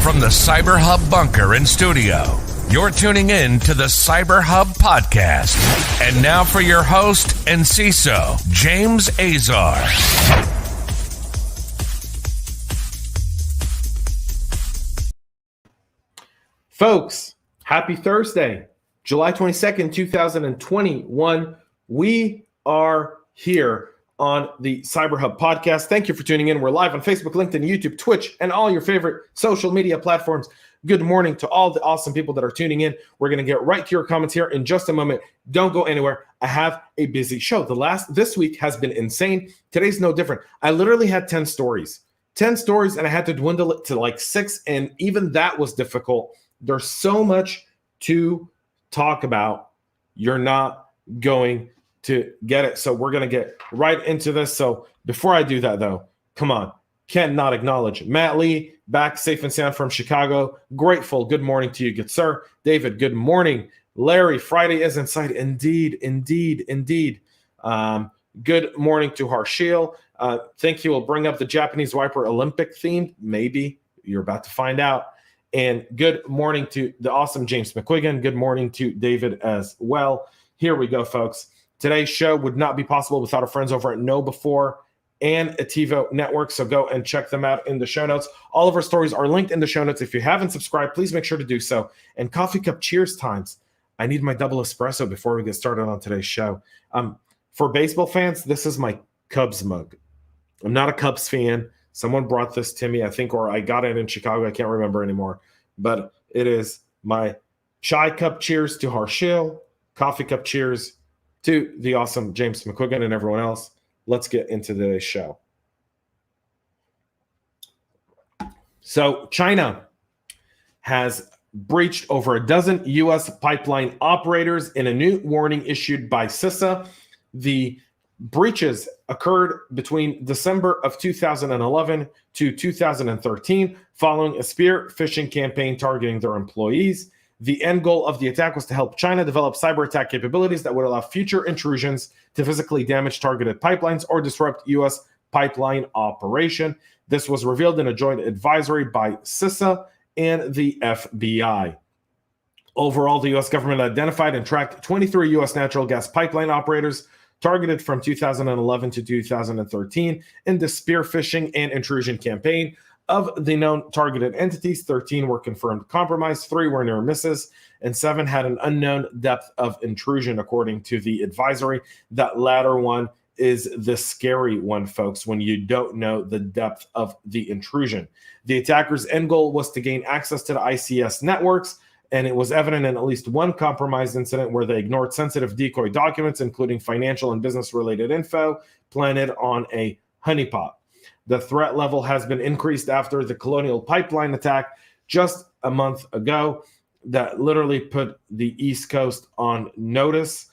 From the CyberHub bunker and studio, you're tuning in to the CyberHub podcast. And now for your host and CISO, James Azar. Folks, happy Thursday, July 22nd, 2021. We are here on the CyberHub podcast. Thank you for tuning in. We're live on Facebook, LinkedIn, YouTube, Twitch, and all your favorite social media platforms. Good morning to all the awesome people that are tuning in. We're going to get right to your comments here in just a moment. Don't go anywhere. I have a busy show. This week has been insane. Today's no different. I literally had 10 stories, and I had to dwindle it to like 6, and even that was difficult. There's so much to talk about. You're not going to get it. So we're going to get right into this. So before I do that, though, come on. Can't not acknowledge Matt Lee, back safe and sound from Chicago. Grateful. Good morning to you, good sir. David, good morning. Larry, Friday is in sight. Indeed. Good morning to Harshil. Think he will bring up the Japanese Wiper Olympic theme? Maybe. You're about to find out. And good morning to the awesome James McQuiggan. Good morning to David as well. Here we go, folks. Today's show would not be possible without our friends over at Know Before and Ativo Network, so go and check them out in the show notes. All of our stories are linked in the show notes. If you haven't subscribed, please make sure to do so. And coffee cup cheers times. I need my double espresso before we get started on today's show. For baseball fans, this is my Cubs mug. I'm not a Cubs fan. Someone brought this to me, I think, or I got it in Chicago. I can't remember anymore. But it is my chai cup cheers to Harshil, coffee cup cheers to the awesome James McQuiggan and everyone else. Let's get into today's show. So China has breached over a dozen U.S. pipeline operators in a new warning issued by CISA. The breaches occurred between December of 2011 to 2013 following a spear phishing campaign targeting their employees. The end goal of the attack was to help China develop cyber attack capabilities that would allow future intrusions to physically damage targeted pipelines or disrupt U.S. pipeline operation. This was revealed in a joint advisory by CISA and the FBI. Overall, the U.S. government identified and tracked 23 U.S. natural gas pipeline operators targeted from 2011 to 2013 in the spear phishing and intrusion campaign. Of the known targeted entities, 13 were confirmed compromised, 3 were near misses, and 7 had an unknown depth of intrusion, according to the advisory. That latter one is the scary one, folks, when you don't know the depth of the intrusion. The attackers' end goal was to gain access to the ICS networks, and it was evident in at least one compromised incident where they ignored sensitive decoy documents, including financial and business-related info, planted on a honeypot. The threat level has been increased after the Colonial Pipeline attack just a month ago that literally put the East Coast on notice.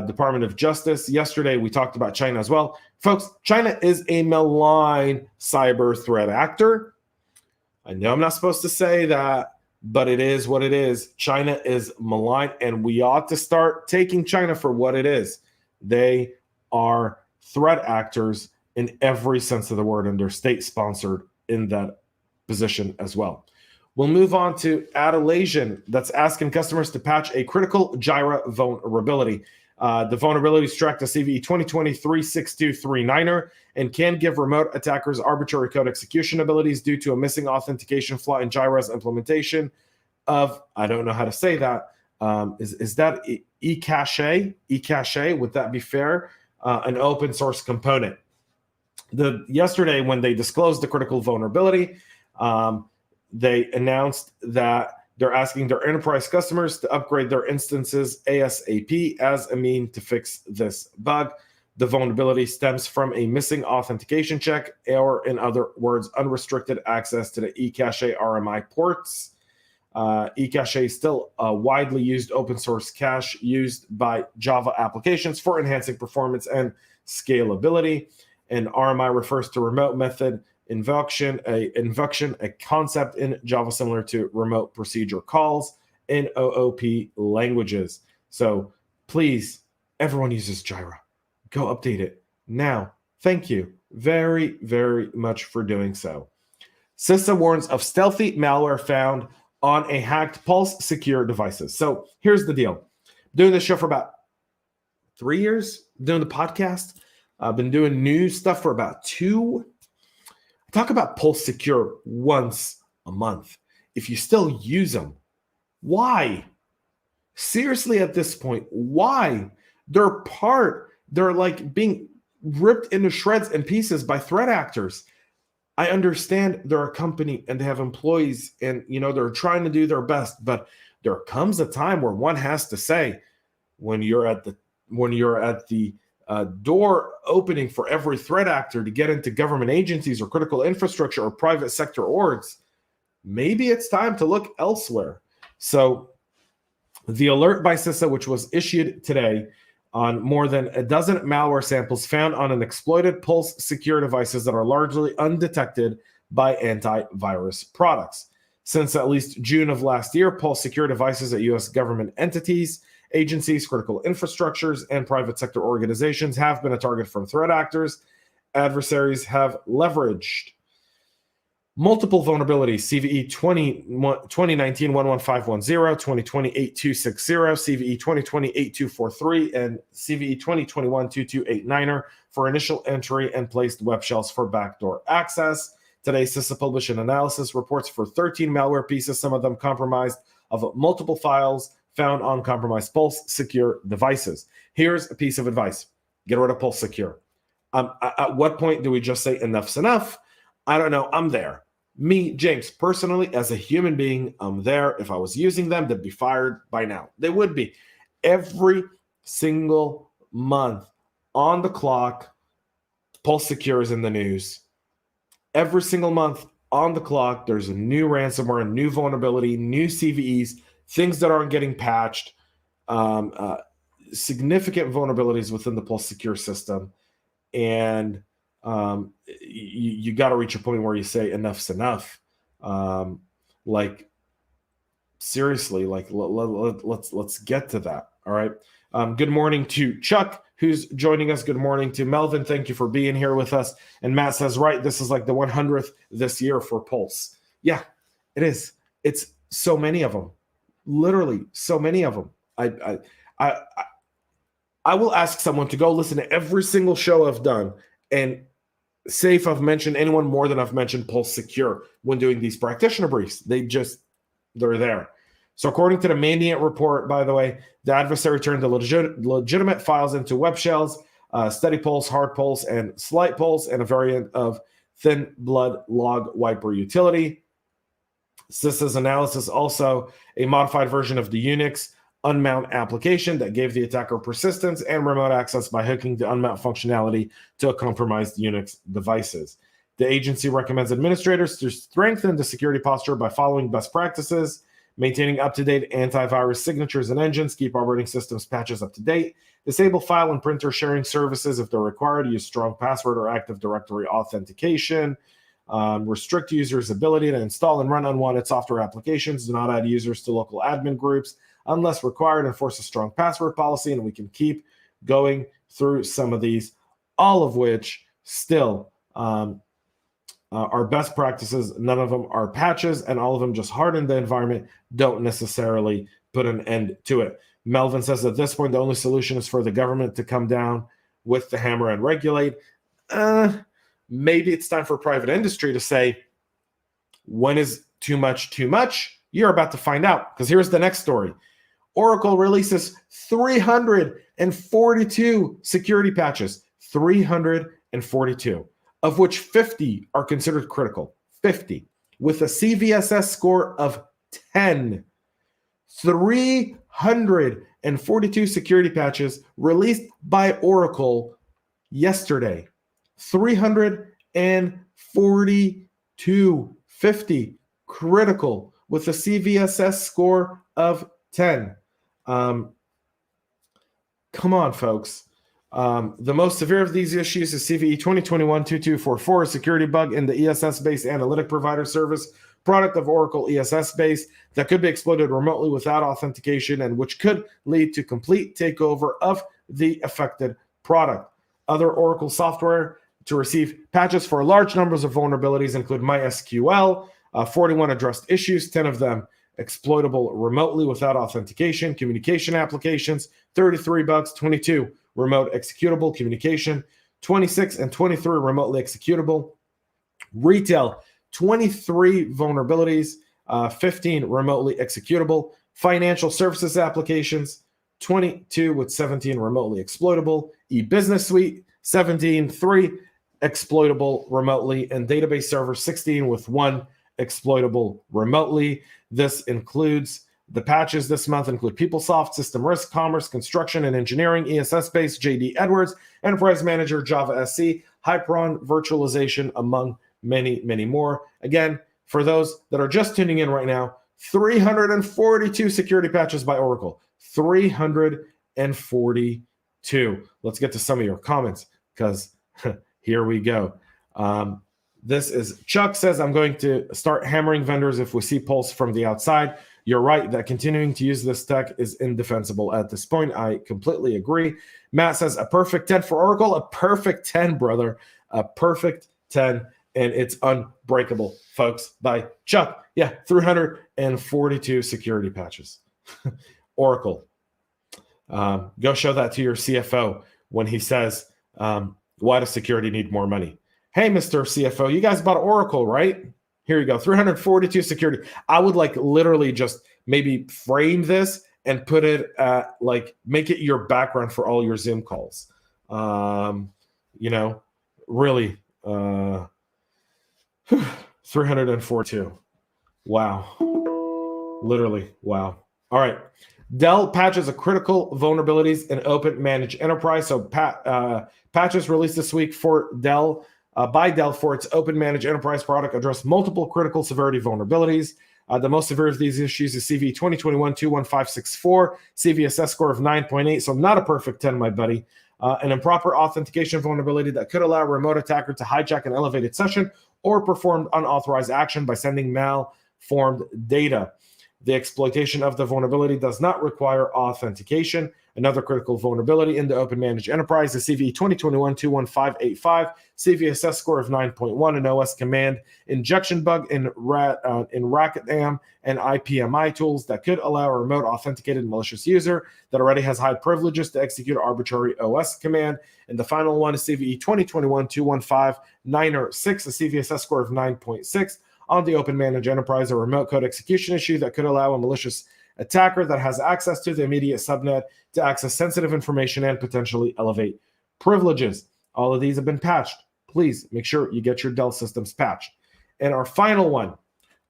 Department of Justice. Yesterday, we talked about China as well. Folks, China is a malign cyber threat actor. I know I'm not supposed to say that, but it is what it is. China is malign, and we ought to start taking China for what it is. They are threat actors in every sense of the word, and they're state-sponsored in that position as well. We'll move on to Atlassian that's asking customers to patch a critical Jira vulnerability. The vulnerability is tracked to CVE 2020-36239er and can give remote attackers arbitrary code execution abilities due to a missing authentication flaw in Jira's implementation of, I don't know how to say that. Is that eCache? eCache, would that be fair? An open source component. Yesterday, when they disclosed the critical vulnerability, they announced that they're asking their enterprise customers to upgrade their instances ASAP as a mean to fix this bug. The vulnerability stems from a missing authentication check, or in other words, unrestricted access to the eCache RMI ports. eCache is still a widely used open source cache used by Java applications for enhancing performance and scalability. And RMI refers to remote method invocation, a concept in Java similar to remote procedure calls in OOP languages. So please, everyone uses Jira. Go update it now. Thank you very, very much for doing so. CISA warns of stealthy malware found on a hacked Pulse secure devices. So here's the deal. Doing this show for about 3 years, doing the podcast. I've been doing new stuff for about 2. I talk about Pulse Secure once a month. If you still use them, why? Seriously, at this point, why? They're like being ripped into shreds and pieces by threat actors. I understand they're a company and they have employees and, they're trying to do their best, but there comes a time where one has to say, when you're at the door opening for every threat actor to get into government agencies or critical infrastructure or private sector orgs, maybe it's time to look elsewhere. So the alert by CISA, which was issued today on more than a dozen malware samples found on an exploited Pulse secure devices that are largely undetected by antivirus products. Since at least June of last year, Pulse secure devices at U.S. government entities, agencies, critical infrastructures, and private sector organizations have been a target for threat actors. Adversaries have leveraged multiple vulnerabilities: CVE 2019-11510, 2020-8260, CVE 2020-8243, and CVE 2021-2289 for initial entry and placed web shells for backdoor access. Today, CISA published an analysis reports for 13 malware pieces, some of them compromised of multiple files found on compromised Pulse secure devices. Here's a piece of advice: get rid of Pulse secure. At what point do we just say enough's enough? I don't know. I'm there. Me, James, personally, as a human being, I'm there. If I was using them, they'd be fired by now. They would be. Every single month on the clock, Pulse Secure is in the news. Every single month on the clock, there's a new ransomware, a new vulnerability, new CVEs, things that aren't getting patched, significant vulnerabilities within the Pulse Secure system. And you got to reach a point where you say enough's enough. Seriously, let's get to that. All right. Good morning to Chuck, who's joining us. Good morning to Melvin. Thank you for being here with us. And Matt says, right, this is like the 100th this year for Pulse. Yeah, it is. It's so many of them. Literally so many of them. I will ask someone to go listen to every single show I've done and say if I've mentioned anyone more than I've mentioned Pulse Secure when doing these practitioner briefs. They're there. So according to the Mandiant report, by the way, the adversary turned the legitimate files into web shells, steady pulse, hard pulse, and slight pulse, and a variant of thin blood log wiper utility. CISA's analysis also a modified version of the Unix unmount application that gave the attacker persistence and remote access by hooking the unmount functionality to compromised Unix devices. The agency recommends administrators to strengthen the security posture by following best practices, maintaining up-to-date antivirus signatures and engines, keep operating systems patches up to date, disable file and printer sharing services if they're required, use strong password or Active Directory authentication, restrict users' ability to install and run unwanted software applications, do not add users to local admin groups unless required, enforce a strong password policy, and we can keep going through some of these, all of which still are best practices. None of them are patches, and all of them just harden the environment, don't necessarily put an end to it. Melvin says at this point, the only solution is for the government to come down with the hammer and regulate. Maybe it's time for private industry to say, when is too much too much? You're about to find out, because here's the next story. Oracle releases 342 security patches, 342, of which 50 are considered critical, 50, with a CVSS score of 10. 342 security patches released by Oracle yesterday. 342, 50 critical with a CVSS score of 10. Come on, folks. The most severe of these issues is CVE 2021-2244, a security bug in the ESS-based analytic provider service, product of Oracle ESS base that could be exploited remotely without authentication and which could lead to complete takeover of the affected product. Other Oracle software to receive patches for large numbers of vulnerabilities include MySQL, 41 addressed issues, 10 of them exploitable remotely without authentication, communication applications, 33 bugs, 22 remote executable communication, 26 and 23 remotely executable, retail, 23 vulnerabilities, 15 remotely executable, financial services applications, 22 with 17 remotely exploitable, e-business suite, 17, 3 exploitable remotely, and database server, 16 with 1 exploitable remotely. This includes the patches this month include PeopleSoft, System Risk, Commerce, Construction and Engineering, ESS-based, JD Edwards, Enterprise Manager, Java SC, Hyperon, Virtualization, among many, many more. Again, for those that are just tuning in right now, 342 security patches by Oracle. 342. Let's get to some of your comments because here we go. This is Chuck says, I'm going to start hammering vendors if we see pulse from the outside. You're right that continuing to use this tech is indefensible at this point. I completely agree. Matt says, a perfect 10 for Oracle. A perfect 10, brother. A perfect 10. And it's unbreakable, folks, by Chuck. Yeah, 342 security patches. Oracle. Go show that to your CFO when he says, why does security need more money? Hey, Mr. CFO, you guys bought Oracle, right? Here you go, 342 security. I would like literally just maybe frame this and put it make it your background for all your Zoom calls. Really, 342. Wow. Literally, wow. All right. Dell patches a critical vulnerabilities in OpenManage Enterprise. So patches released this week for Dell, by Dell for its OpenManage Enterprise product address multiple critical severity vulnerabilities. The most severe of these issues is CV 2021-21564, CVSS score of 9.8, so not a perfect 10, my buddy. An improper authentication vulnerability that could allow a remote attacker to hijack an elevated session or perform unauthorized action by sending malformed data. The exploitation of the vulnerability does not require authentication. Another critical vulnerability in the OpenManage Enterprise is CV 2021-21585, CVSS score of 9.1, an OS command injection bug in Rakadam and IPMI tools that could allow a remote authenticated malicious user that already has high privileges to execute arbitrary OS command. And the final one is CVE 2021-21596, a CVSS score of 9.6. On the OpenManage Enterprise, a remote code execution issue that could allow a malicious attacker that has access to the immediate subnet to access sensitive information and potentially elevate privileges. All of these have been patched. Please make sure you get your Dell systems patched. And our final one,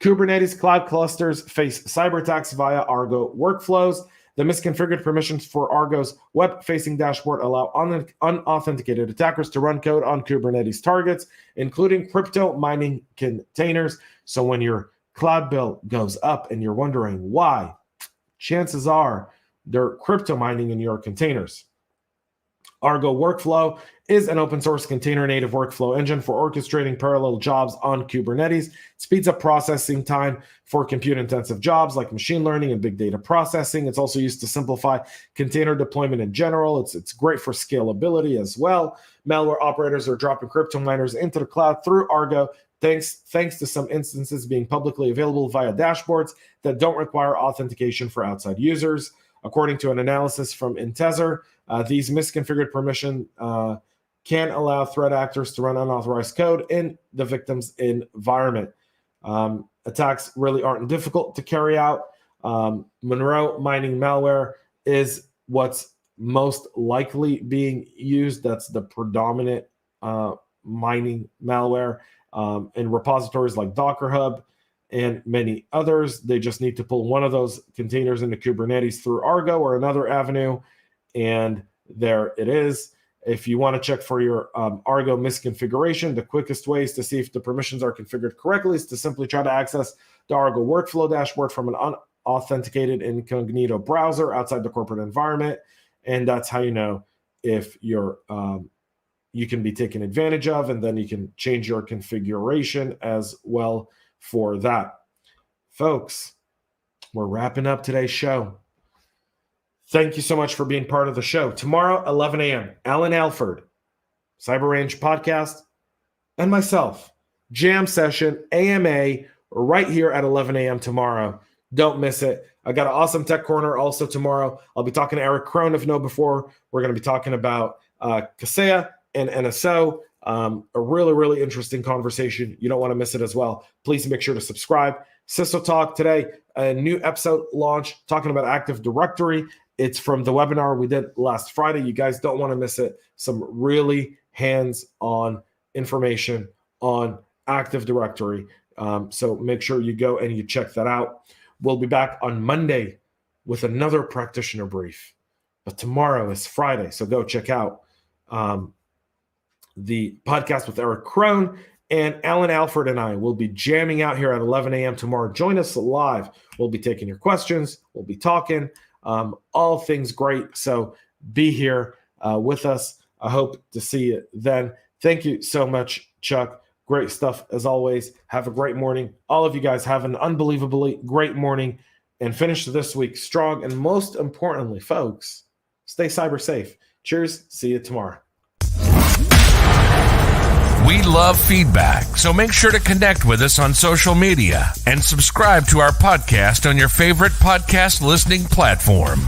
Kubernetes cloud clusters face cyberattacks via Argo workflows. The misconfigured permissions for Argo's web-facing dashboard allow unauthenticated attackers to run code on Kubernetes targets, including crypto mining containers. So when your cloud bill goes up and you're wondering why, chances are they're crypto mining in your containers. Argo Workflow is an open source container native workflow engine for orchestrating parallel jobs on Kubernetes. It speeds up processing time for compute intensive jobs like machine learning and big data processing. It's also used to simplify container deployment in general. It's great for scalability as well. Malware operators are dropping crypto miners into the cloud through Argo, thanks to some instances being publicly available via dashboards that don't require authentication for outside users. According to an analysis from Intezer, these misconfigured permission can allow threat actors to run unauthorized code in the victim's environment. Attacks really aren't difficult to carry out. Monroe mining malware is what's most likely being used. That's the predominant mining malware in repositories like Docker Hub and many others. They just need to pull one of those containers into Kubernetes through Argo or another avenue, and there it is. If you want to check for your Argo misconfiguration, the quickest ways to see if the permissions are configured correctly is to simply try to access the Argo workflow dashboard from an unauthenticated incognito browser outside the corporate environment, and that's how you know if you're you can be taken advantage of, and then you can change your configuration as well for that. Folks, we're wrapping up today's show. Thank you so much for being part of the show. Tomorrow, 11 a.m., Alan Alford, Cyber Range podcast, and myself. Jam session, AMA, right here at 11 a.m. tomorrow. Don't miss it. I got an awesome tech corner also tomorrow. I'll be talking to Eric Krohn, if you know before. We're going to be talking about CISA and NSO. A really, really interesting conversation. You don't want to miss it as well. Please make sure to subscribe. CISO Talk today, a new episode launch talking about Active Directory. It's from the webinar we did last Friday. You guys don't want to miss it. Some really hands-on information on Active Directory. So make sure you go and you check that out. We'll be back on Monday with another practitioner brief. But tomorrow is Friday, so go check out the podcast with Eric Krohn. And Alan Alford and I will be jamming out here at 11 a.m. tomorrow. Join us live. We'll be taking your questions. We'll be talking. All things great. So be here with us. I hope to see you then. Thank you so much, Chuck. Great stuff as always. Have a great morning. All of you guys have an unbelievably great morning and finish this week strong. And most importantly, folks, stay cyber safe. Cheers. See you tomorrow. We love feedback, so make sure to connect with us on social media and subscribe to our podcast on your favorite podcast listening platform.